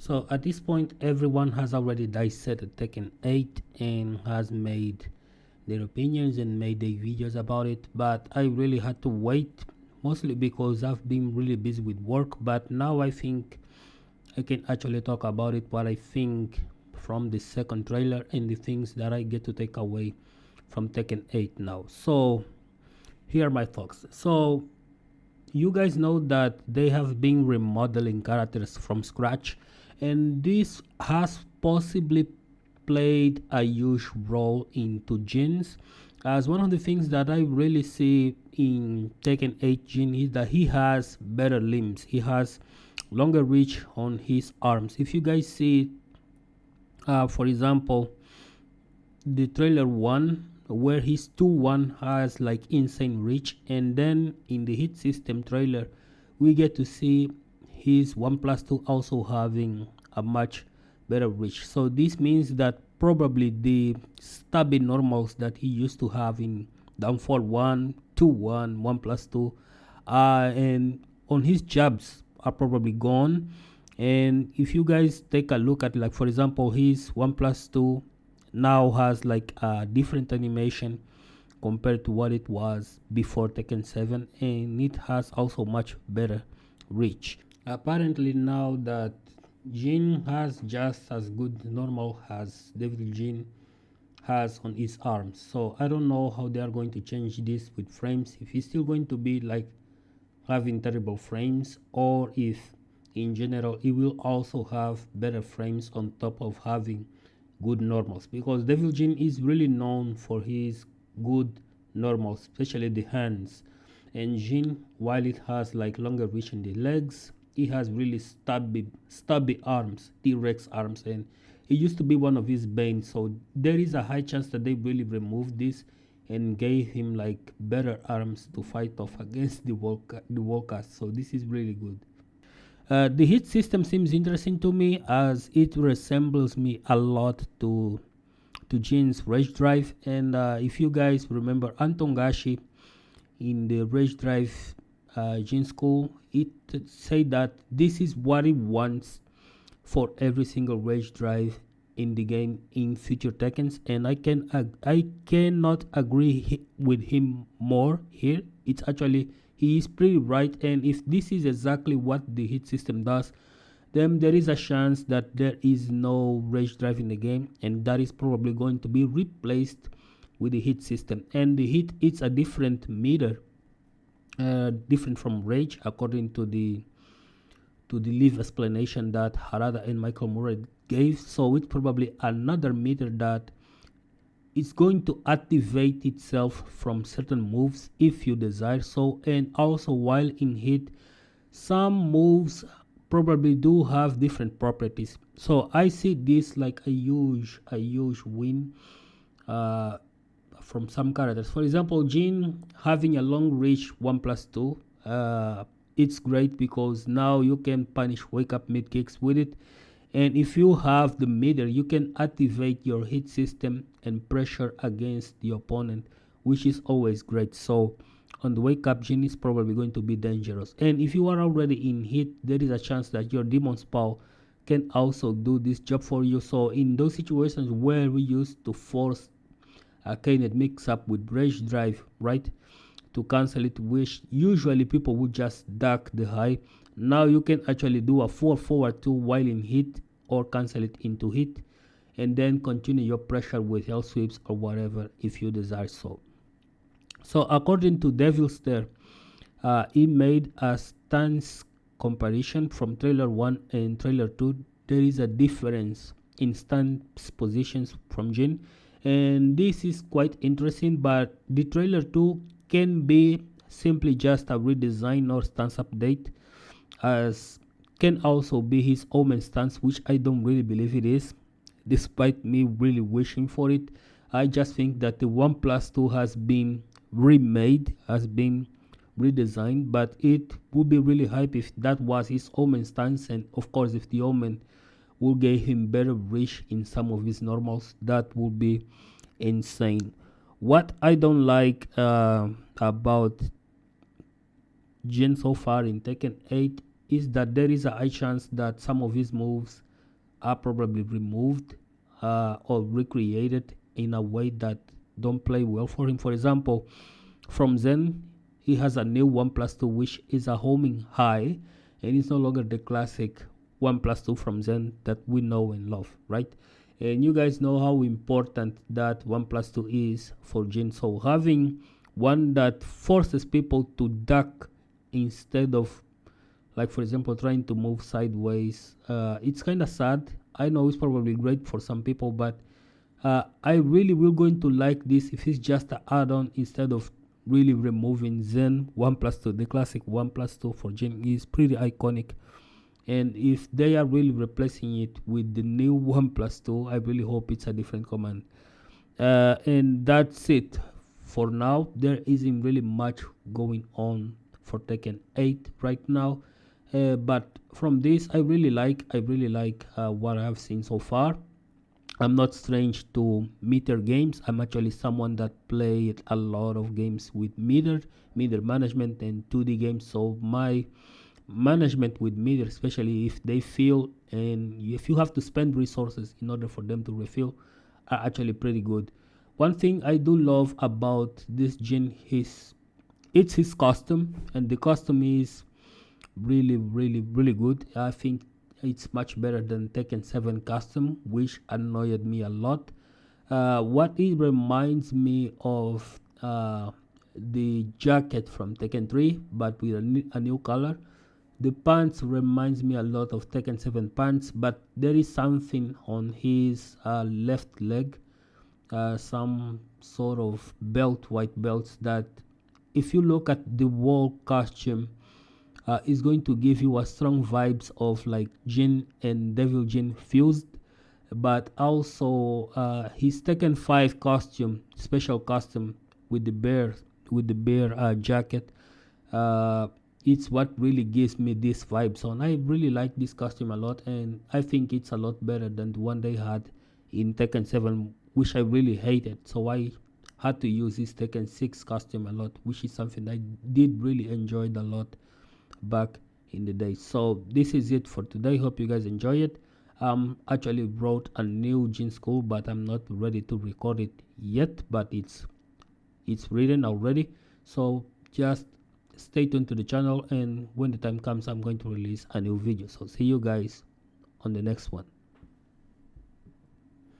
So at this point, everyone has already dissected Tekken 8 and has made their opinions and made their videos about it, but I really had to wait, mostly because I've been really busy with work. But now I think I can actually talk about it, what I think from the second trailer and the things that I get to take away from Tekken 8 now. So here are my thoughts. So you guys know that they have been remodeling characters from scratch, and this has possibly played a huge role into Jin's, as one of the things that I really see in Tekken 8 Jin is that he has better limbs, he has longer reach on his arms. If you guys see, for example, the trailer 1, where his 2-1 has like insane reach, and then in the hit system trailer we get to see his 1+2 also having a much better reach. So this means that probably the stubby normals that he used to have in downfall 1, 2-1, 1+2, and on his jabs are probably gone. And if you guys take a look at, like, for example, his 1+2 now has like a different animation compared to what it was before Tekken 7, and it has also much better reach. Apparently now that Jin has just as good normal as Devil Jin has on his arms, so I don't know how they are going to change this with frames, if he's still going to be like having terrible frames, or if in general it will also have better frames on top of having good normals, because Devil Jin is really known for his good normals, especially the hands. And Jin, while it has like longer reach in the legs, it has really stubby arms, T-Rex arms, and it used to be one of his banes. So there is a high chance that they really removed this and gave him like better arms to fight off against the walkers. So this is really good. The hit system seems interesting to me, as it resembles me a lot to Jin's Rage Drive. And if you guys remember Anton Gashi in the Rage Drive Jin school, it said that this is what he wants for every single Rage Drive in the game in future Tekkens, and I cannot agree with him more here. It's actually, he is pretty right, and if this is exactly what the hit system does, then there is a chance that there is no Rage Drive in the game, and that is probably going to be replaced with the hit system. And the hit, it's a different meter, different from Rage, according to the live explanation that Harada and Michael Murray gave. So it's probably another meter that is going to activate itself from certain moves if you desire so. And also, while in hit, some moves probably do have different properties. So I see this like a huge win from some characters. For example, Jin having a long reach 1+2, it's great because now you can punish wake up mid kicks with it, and if you have the meter, you can activate your hit system and pressure against the opponent, which is always great. So on the wake up, Jin is probably going to be dangerous, and if you are already in hit, there is a chance that your Demon's Paw can also do this job for you. So in those situations where we used to force a Knet mix up with Rage Drive, right, to cancel it, which usually people would just duck the high, now you can actually do a 4-forward 2 while in hit, or cancel it into hit, and then continue your pressure with hell sweeps or whatever if you desire so. So according to Devil's Stare, he made a stance comparison from trailer 1 and trailer 2. There is a difference in stance positions from Jin, and this is quite interesting, but the trailer 2 can be simply just a redesign or stance update, as can also be his Omen stance, which I don't really believe it is, despite me really wishing for it. I just think that the 1+2 has been remade, has been redesigned, but it would be really hype if that was his Omen stance, and of course if the Omen will give him better reach in some of his normals, that would be insane. What I don't like about Jin so far in Tekken 8 is that there is a high chance that some of his moves are probably removed or recreated in a way that don't play well for him. For example, from Zen, he has a new 1 plus 2, which is a homing high, and it's no longer the classic 1 plus 2 from Zen that we know and love, right? And you guys know how important that 1 plus 2 is for Jin. So having one that forces people to duck instead of, like, for example, trying to move sideways, it's kind of sad. I know it's probably great for some people, but I really will going to like this if it's just an add-on instead of really removing Zen 1 plus 2. The classic 1 plus 2 for Jin is pretty iconic, and if they are really replacing it with the new 1 plus 2, I really hope it's a different command. And that's it for now. There isn't really much going on for Tekken 8 right now, but from this I really like what I have seen so far. I'm not strange to meter games. I'm actually someone that played a lot of games with meter management and 2D games. So my management with meter, especially if they fill and if you have to spend resources in order for them to refill, are actually pretty good. One thing I do love about this Jin is it's his costume, and the costume is really good. I think it's much better than Tekken 7 custom, which annoyed me a lot. What it reminds me of the jacket from Tekken 3, but with a new color. The pants reminds me a lot of Tekken 7 pants, but there is something on his left leg, some sort of belt, white belts, that if you look at the whole costume, is going to give you a strong vibes of like Jin and Devil Jin fused. But also his Tekken 5 costume, special costume with the bear jacket, it's what really gives me this vibes on. I really like this costume a lot, and I think it's a lot better than the one they had in Tekken 7, which I really hated. So I had to use this Tekken 6 costume a lot, which is something I did really enjoy a lot back in the day. So this is it for today. Hope you guys enjoy it. Actually wrote a new Jin school, but I'm not ready to record it yet, but it's written already. So just stay tuned to the channel, and when the time comes, I'm going to release a new video. So see you guys on the next one.